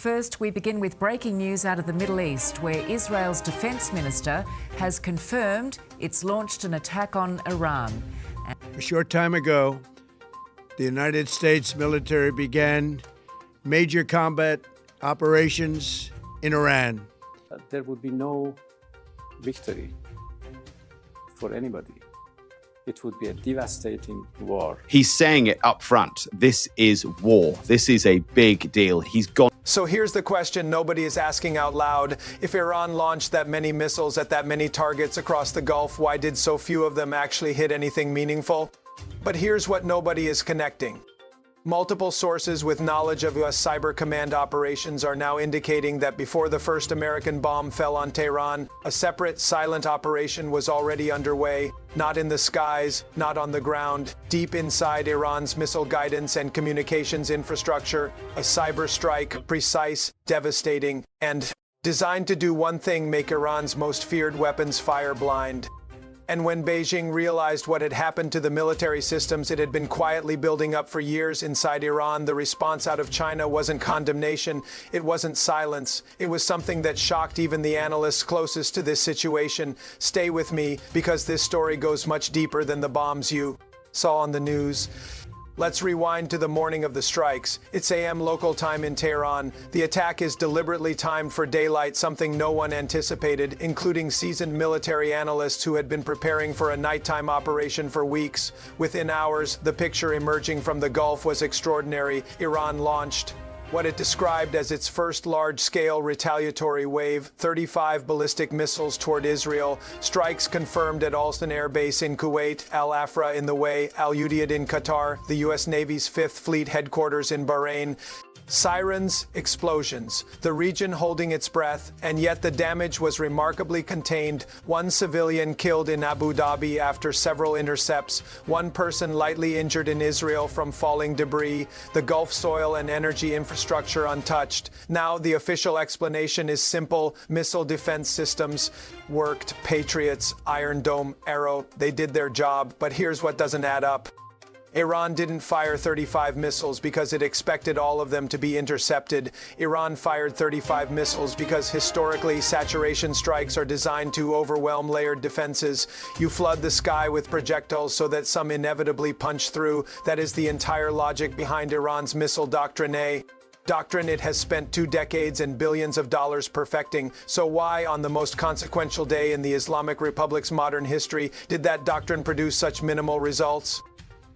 First, we begin with breaking news out of the Middle East, where Israel's defence minister has confirmed it's launched an attack on Iran. A short time ago, the United States military began major combat operations in Iran. There would be no victory for anybody. It would be a devastating war. He's saying it up front. This is war. This is a big deal. He's gone. So here's the question nobody is asking out loud. If Iran launched that many missiles at that many targets across the Gulf, why did so few of them actually hit anything meaningful? But here's what nobody is connecting. Multiple sources with knowledge of U.S. Cyber Command operations are now indicating that before the first American bomb fell on Tehran, a separate, silent operation was already underway, not in the skies, not on the ground, deep inside Iran's missile guidance and communications infrastructure, a cyber strike, precise, devastating, and designed to do one thing: make Iran's most feared weapons fire blind. And when Beijing realized what had happened to the military systems it had been quietly building up for years inside Iran, the response out of China wasn't condemnation, it wasn't silence. It was something that shocked even the analysts closest to this situation. Stay with me, because this story goes much deeper than the bombs you saw on the news. Let's rewind to the morning of the strikes. It's AM local time in Tehran. The attack is deliberately timed for daylight, something no one anticipated, including seasoned military analysts who had been preparing for a nighttime operation for weeks. Within hours, the picture emerging from the Gulf was extraordinary. Iran launched what it described as its first large-scale retaliatory wave, 35 ballistic missiles toward Israel, strikes confirmed at Alston Air Base in Kuwait, Al Afra in the Way, Al Udeid in Qatar, the U.S. Navy's 5th Fleet headquarters in Bahrain. Sirens, explosions, the region holding its breath, and yet the damage was remarkably contained. One civilian killed in Abu Dhabi after several intercepts, one person lightly injured in Israel from falling debris, the Gulf soil and energy infrastructure untouched. Now the official explanation is simple: missile defense systems worked. Patriots, Iron Dome, Arrow, they did their job. But here's what doesn't add up. Iran didn't fire 35 missiles because it expected all of them to be intercepted. Iran fired 35 missiles because historically saturation strikes are designed to overwhelm layered defenses. You flood the sky with projectiles so that some inevitably punch through. That is the entire logic behind Iran's missile doctrine. Doctrine it has spent 2 decades and billions of dollars perfecting. So why, on the most consequential day in the Islamic Republic's modern history, did that doctrine produce such minimal results?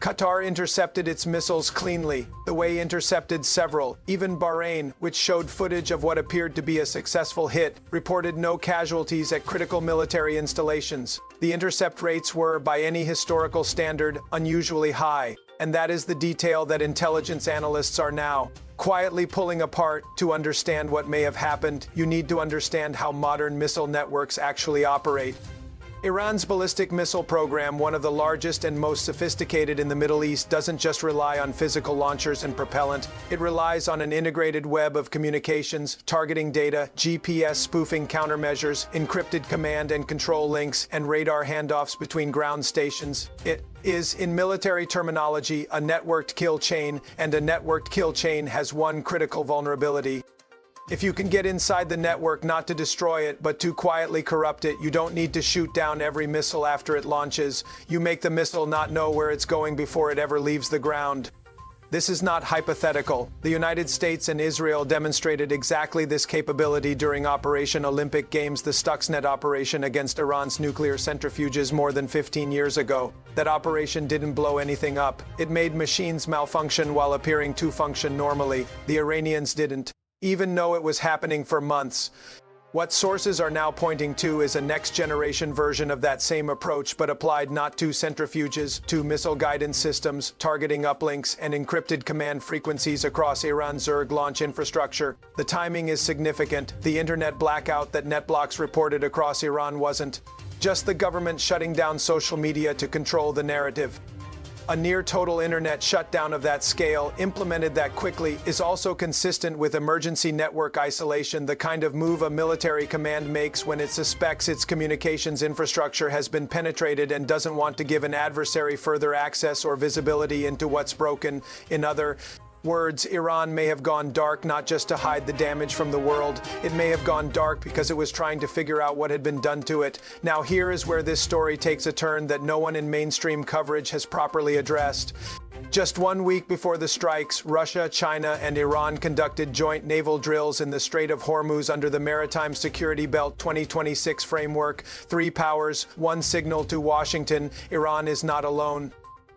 Qatar intercepted its missiles cleanly, the way intercepted several. Even Bahrain, which showed footage of what appeared to be a successful hit, reported no casualties at critical military installations. The intercept rates were, by any historical standard, unusually high. And that is the detail that intelligence analysts are now quietly pulling apart. To understand what may have happened, you need to understand how modern missile networks actually operate. Iran's ballistic missile program, one of the largest and most sophisticated in the Middle East, doesn't just rely on physical launchers and propellant. It relies on an integrated web of communications, targeting data, GPS spoofing countermeasures, encrypted command and control links, and radar handoffs between ground stations. It is, in military terminology, a networked kill chain, and a networked kill chain has one critical vulnerability. If you can get inside the network, not to destroy it, but to quietly corrupt it, you don't need to shoot down every missile after it launches. You make the missile not know where it's going before it ever leaves the ground. This is not hypothetical. The United States and Israel demonstrated exactly this capability during Operation Olympic Games, the Stuxnet operation against Iran's nuclear centrifuges more than 15 years ago. That operation didn't blow anything up. It made machines malfunction while appearing to function normally. The Iranians didn't, even though it was happening for months. What sources are now pointing to is a next-generation version of that same approach, but applied not to centrifuges, to missile guidance systems, targeting uplinks, and encrypted command frequencies across Iran's Zerg launch infrastructure. The timing is significant. The internet blackout that NetBlocks reported across Iran wasn't just the government shutting down social media to control the narrative. A near-total internet shutdown of that scale, implemented that quickly, is also consistent with emergency network isolation, the kind of move a military command makes when it suspects its communications infrastructure has been penetrated and doesn't want to give an adversary further access or visibility into what's broken. In other Words, Iran may have gone dark not just to hide the damage from the world. It may have gone dark because it was trying to figure out what had been done to it. Now here is where this story takes a turn that no one in mainstream coverage has properly addressed. Just 1 week before the strikes, Russia, China, and Iran conducted joint naval drills in the Strait of Hormuz under the Maritime Security Belt 2026 framework. 3 powers, 1 signal to Washington. Iran is not alone.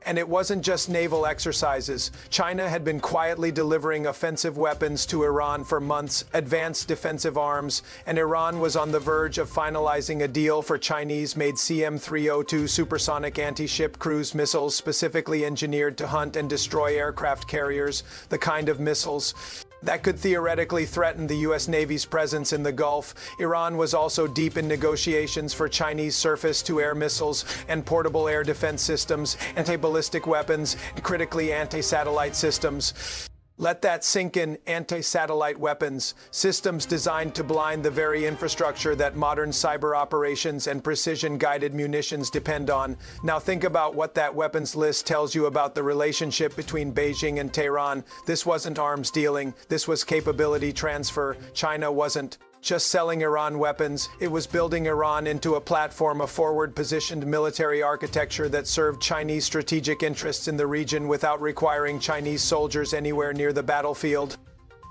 And it wasn't just naval exercises. China had been quietly delivering offensive weapons to Iran for months, advanced defensive arms, and Iran was on the verge of finalizing a deal for Chinese-made CM-302 supersonic anti-ship cruise missiles specifically engineered to hunt and destroy aircraft carriers, the kind of missiles that could theoretically threaten the U.S. Navy's presence in the Gulf. Iran was also deep in negotiations for Chinese surface-to-air missiles and portable air defense systems, anti-ballistic weapons, and critically anti-satellite systems. Let that sink in. Anti-satellite weapons, systems designed to blind the very infrastructure that modern cyber operations and precision-guided munitions depend on. Now think about what that weapons list tells you about the relationship between Beijing and Tehran. This wasn't arms dealing, this was capability transfer. China wasn't just selling Iran weapons, it was building Iran into a platform of forward-positioned military architecture that served Chinese strategic interests in the region without requiring Chinese soldiers anywhere near the battlefield.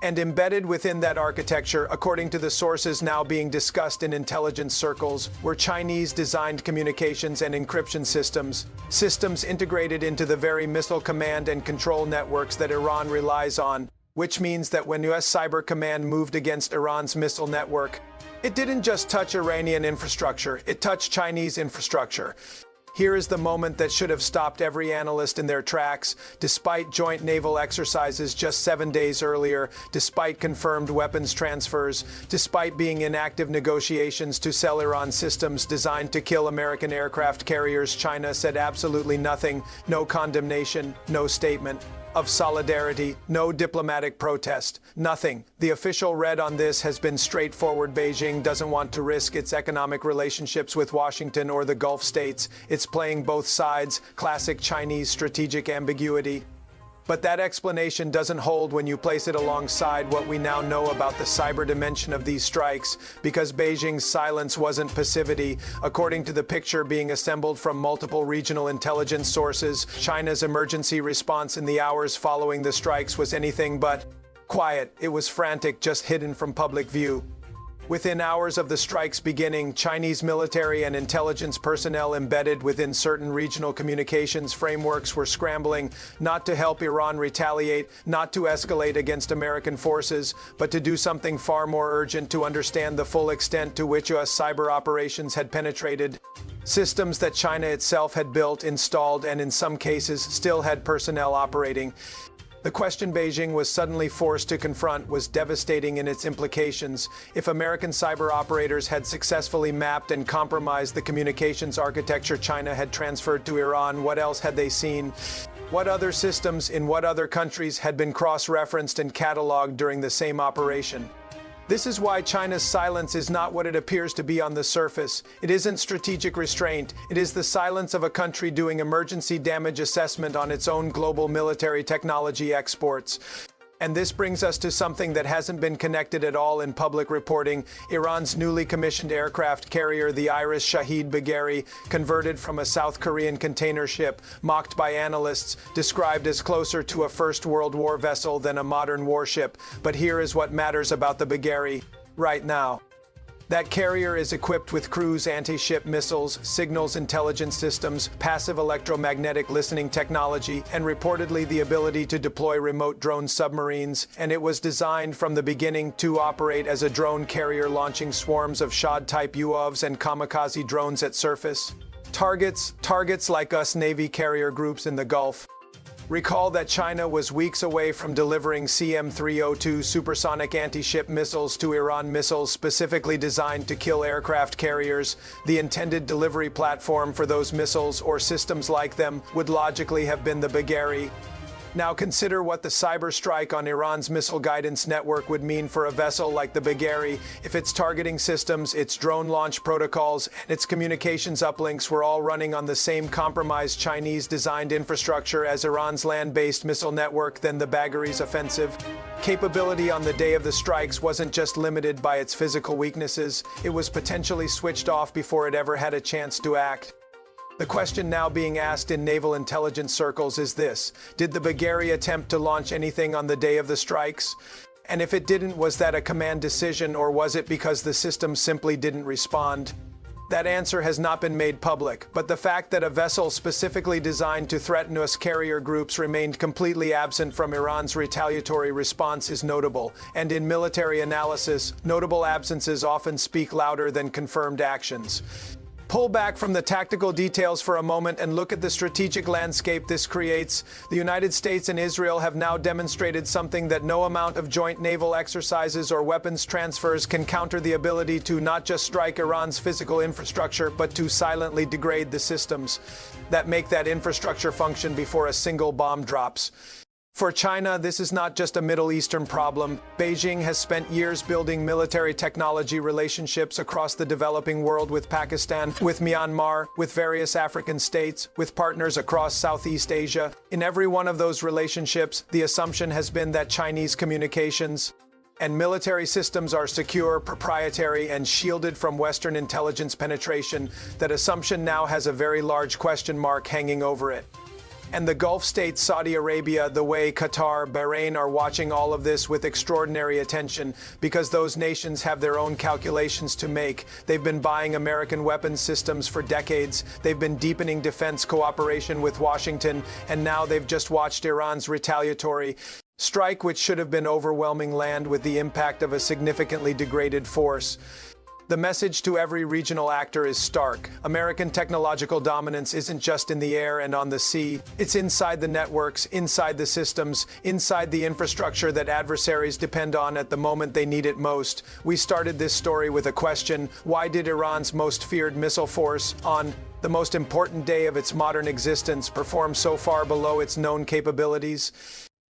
And embedded within that architecture, according to the sources now being discussed in intelligence circles, were Chinese-designed communications and encryption systems integrated into the very missile command and control networks that Iran relies on. Which means that when U.S. Cyber Command moved against Iran's missile network, it didn't just touch Iranian infrastructure, it touched Chinese infrastructure. Here is the moment that should have stopped every analyst in their tracks. Despite joint naval exercises just 7 days earlier, despite confirmed weapons transfers, despite being in active negotiations to sell Iran systems designed to kill American aircraft carriers, China said absolutely nothing, no condemnation, no statement of solidarity, no diplomatic protest, nothing. The official read on this has been straightforward. Beijing doesn't want to risk its economic relationships with Washington or the Gulf states. It's playing both sides, classic Chinese strategic ambiguity. But that explanation doesn't hold when you place it alongside what we now know about the cyber dimension of these strikes, because Beijing's silence wasn't passivity. According to the picture being assembled from multiple regional intelligence sources, China's emergency response in the hours following the strikes was anything but quiet. It was frantic, just hidden from public view. Within hours of the strikes beginning, Chinese military and intelligence personnel embedded within certain regional communications frameworks were scrambling, not to help Iran retaliate, not to escalate against American forces, but to do something far more urgent: to understand the full extent to which U.S. cyber operations had penetrated systems that China itself had built, installed, and in some cases still had personnel operating. The question Beijing was suddenly forced to confront was devastating in its implications. If American cyber operators had successfully mapped and compromised the communications architecture China had transferred to Iran, what else had they seen? What other systems in what other countries had been cross-referenced and cataloged during the same operation? This is why China's silence is not what it appears to be on the surface. It isn't strategic restraint. It is the silence of a country doing emergency damage assessment on its own global military technology exports. And this brings us to something that hasn't been connected at all in public reporting. Iran's newly commissioned aircraft carrier, the Iris Shahed Bagheri, converted from a South Korean container ship, mocked by analysts, described as closer to a First World War vessel than a modern warship. But here is what matters about the Bagheri right now. That carrier is equipped with cruise anti-ship missiles, signals intelligence systems, passive electromagnetic listening technology, and reportedly the ability to deploy remote drone submarines. And it was designed from the beginning to operate as a drone carrier, launching swarms of Shahd-type UAVs and kamikaze drones at surface targets like us Navy carrier groups in the Gulf. Recall that China was weeks away from delivering CM-302 supersonic anti-ship missiles to Iran, missiles specifically designed to kill aircraft carriers. The intended delivery platform for those missiles or systems like them would logically have been the Bagheri. Now consider what the cyber strike on Iran's missile guidance network would mean for a vessel like the Bagheri if its targeting systems, its drone launch protocols, and its communications uplinks were all running on the same compromised Chinese-designed infrastructure as Iran's land-based missile network. Then the Bagheri's offensive capability on the day of the strikes wasn't just limited by its physical weaknesses, it was potentially switched off before it ever had a chance to act. The question now being asked in naval intelligence circles is this: did the Bagheri attempt to launch anything on the day of the strikes? And if it didn't, was that a command decision, or was it because the system simply didn't respond? That answer has not been made public, but the fact that a vessel specifically designed to threaten US carrier groups remained completely absent from Iran's retaliatory response is notable. And in military analysis, notable absences often speak louder than confirmed actions. Pull back from the tactical details for a moment and look at the strategic landscape this creates. The United States and Israel have now demonstrated something that no amount of joint naval exercises or weapons transfers can counter: the ability to not just strike Iran's physical infrastructure, but to silently degrade the systems that make that infrastructure function before a single bomb drops. For China, this is not just a Middle Eastern problem. Beijing has spent years building military technology relationships across the developing world with Pakistan, with Myanmar, with various African states, with partners across Southeast Asia. In every one of those relationships, the assumption has been that Chinese communications and military systems are secure, proprietary, and shielded from Western intelligence penetration. That assumption now has a very large question mark hanging over it. And the Gulf states, Saudi Arabia, the way Qatar, Bahrain are watching all of this with extraordinary attention, because those nations have their own calculations to make. They've been buying American weapons systems for decades. They've been deepening defense cooperation with Washington, and now they've just watched Iran's retaliatory strike, which should have been overwhelming land with the impact of a significantly degraded force. The message to every regional actor is stark. American technological dominance isn't just in the air and on the sea. It's inside the networks, inside the systems, inside the infrastructure that adversaries depend on at the moment they need it most. We started this story with a question: why did Iran's most feared missile force, on the most important day of its modern existence, perform so far below its known capabilities?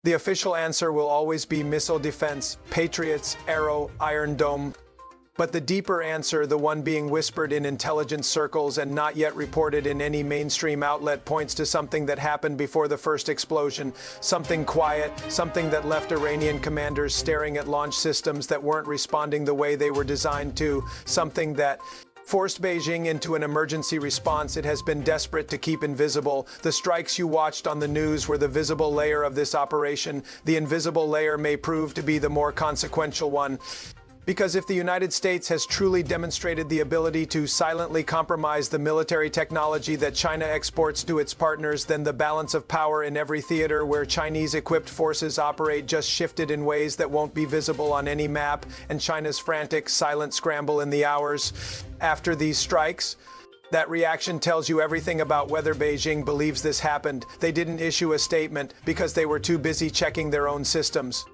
The official answer will always be missile defense, Patriots, Arrow, Iron Dome. But the deeper answer, the one being whispered in intelligence circles and not yet reported in any mainstream outlet, points to something that happened before the first explosion. Something quiet, something that left Iranian commanders staring at launch systems that weren't responding the way they were designed to. Something that forced Beijing into an emergency response it has been desperate to keep invisible. The strikes you watched on the news were the visible layer of this operation. The invisible layer may prove to be the more consequential one. Because if the United States has truly demonstrated the ability to silently compromise the military technology that China exports to its partners, then the balance of power in every theater where Chinese-equipped forces operate just shifted in ways that won't be visible on any map, and China's frantic, silent scramble in the hours after these strikes. That reaction tells you everything about whether Beijing believes this happened. They didn't issue a statement because they were too busy checking their own systems.